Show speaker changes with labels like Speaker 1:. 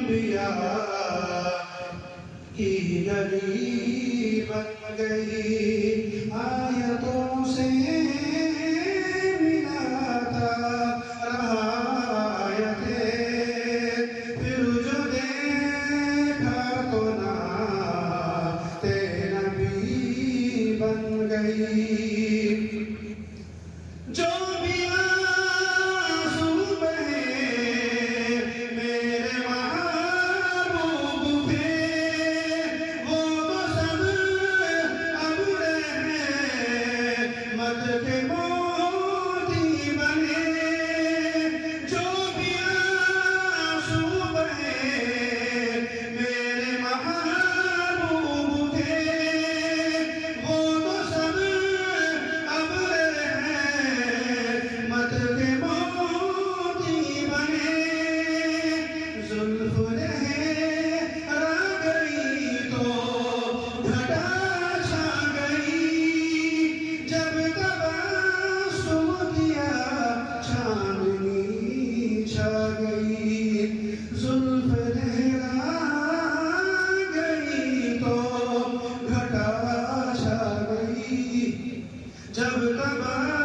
Speaker 1: انبیاء کی گلی بن گئی آیتوں سے ملاتا رہا آیتیں پھر جو دیکھا تو نعت نبی بن گئی جو بھی کے موتی بنے جو بھی آنسو بہے میرے محبوب تھے وہ تو سب ابر ہیں مت کے موتی بنے زلف لہرا گئی تو گھٹا چھا گئی جب چاندنی چھا گئی زلف لہرا گئی تو گھٹا چھا گئی جب تب